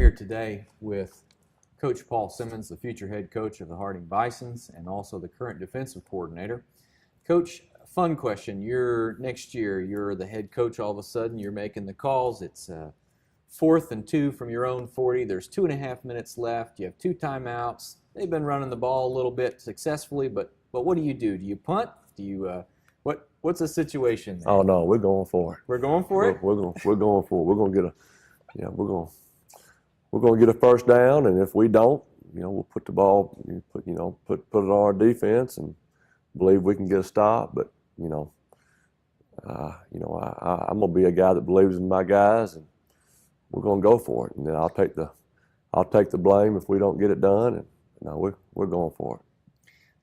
here today with Coach Paul Simmons, the future head coach of the Harding Bisons and also the current defensive coordinator. Coach, fun question. Next year, you're the head coach all of a sudden. You're making the calls. It's 4th and 2 from your own 40. There's 2.5 minutes left. You have 2 timeouts. They've been running the ball a little bit successfully, but what do? Do you punt? Do you what's the situation there? Oh no, we're going for it. We're going for it? We're going for it. We're going to get we're going to get a first down, and if we don't, we'll put the ball, put it on our defense and believe we can get a stop. But I'm going to be a guy that believes in my guys, and we're going to go for it. And then I'll take the blame if we don't get it done. And we're going for it.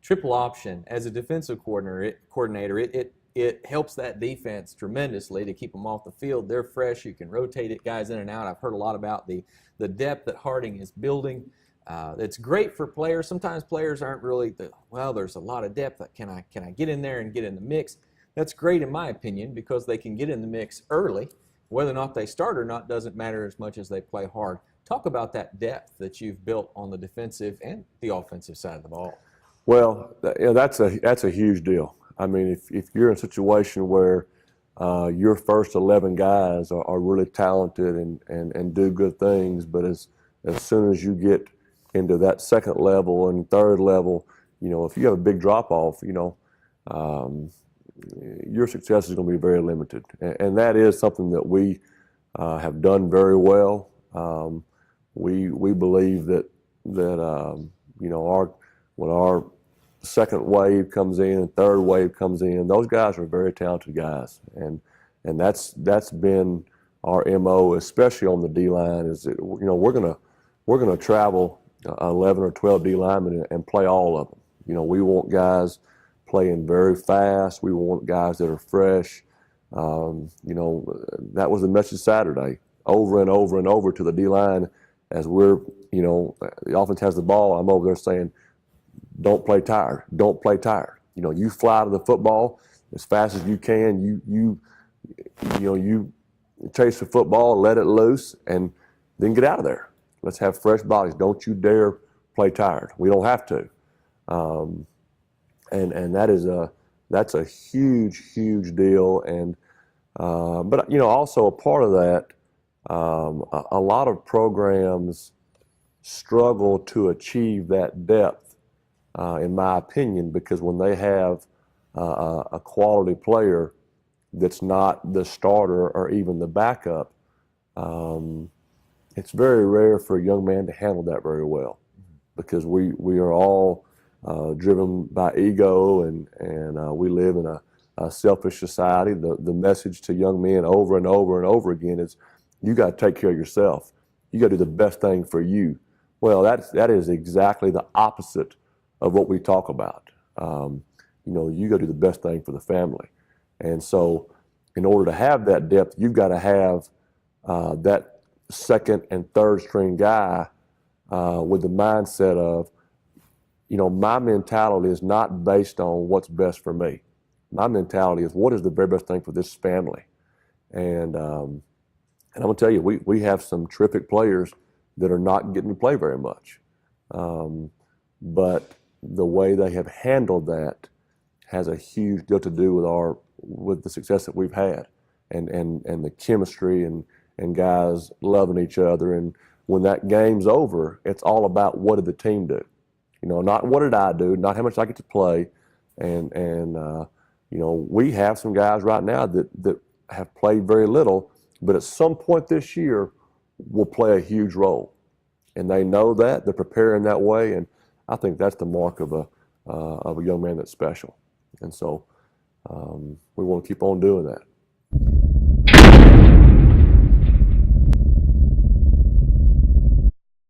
Triple option as a defensive coordinator, it helps that defense tremendously to keep them off the field. They're fresh. You can rotate it, guys in and out. I've heard a lot about the depth that Harding is building. It's great for players. Sometimes players aren't really there's a lot of depth. Can I get in there and get in the mix? That's great in my opinion because they can get in the mix early. Whether or not they start or not doesn't matter as much as they play hard. Talk about that depth that you've built on the defensive and the offensive side of the ball. Well, that's a huge deal. I mean, if you're in a situation where your first 11 guys are really talented and do good things, but as soon as you get into that second level and third level, if you have a big drop off, your success is going to be very limited, and that is something that we have done very well. We believe that when our second wave comes in and third wave comes in, those guys are very talented guys, and that's been our MO, especially on the D line. Is that, we're gonna travel 11 or 12 D linemen and play all of them. We want guys playing very fast. We want guys that are fresh. That was the message Saturday, over and over and over to the D line as we're the offense has the ball. I'm over there saying, don't play tired. Don't play tired. You fly to the football as fast as you can. You chase the football, let it loose, and then get out of there. Let's have fresh bodies. Don't you dare play tired. We don't have to. And that's a huge deal. And but also a part of that, a lot of programs struggle to achieve that depth. In my opinion, because when they have a quality player that's not the starter or even the backup, it's very rare for a young man to handle that very well, because we are all driven by ego and we live in a selfish society. The message to young men over and over and over again is, you got to take care of yourself. You got to do the best thing for you. Well, that is exactly the opposite of what we talk about. You got to do the best thing for the family. And so in order to have that depth, you've got to have that second and third string guy with the mindset of, my mentality is not based on what's best for me. My mentality is, what is the very best thing for this family? And I'm going to tell you, we have some terrific players that are not getting to play very much. But the way they have handled that has a huge deal to do with the success that we've had, and the chemistry and guys loving each other. And when that game's over, it's all about, what did the team do? Not what did I do, not how much I get to play. And we have some guys right now that have played very little, but at some point this year will play a huge role, and they know that. They're preparing that way, and I think that's the mark of a young man that's special. And so we want to keep on doing that.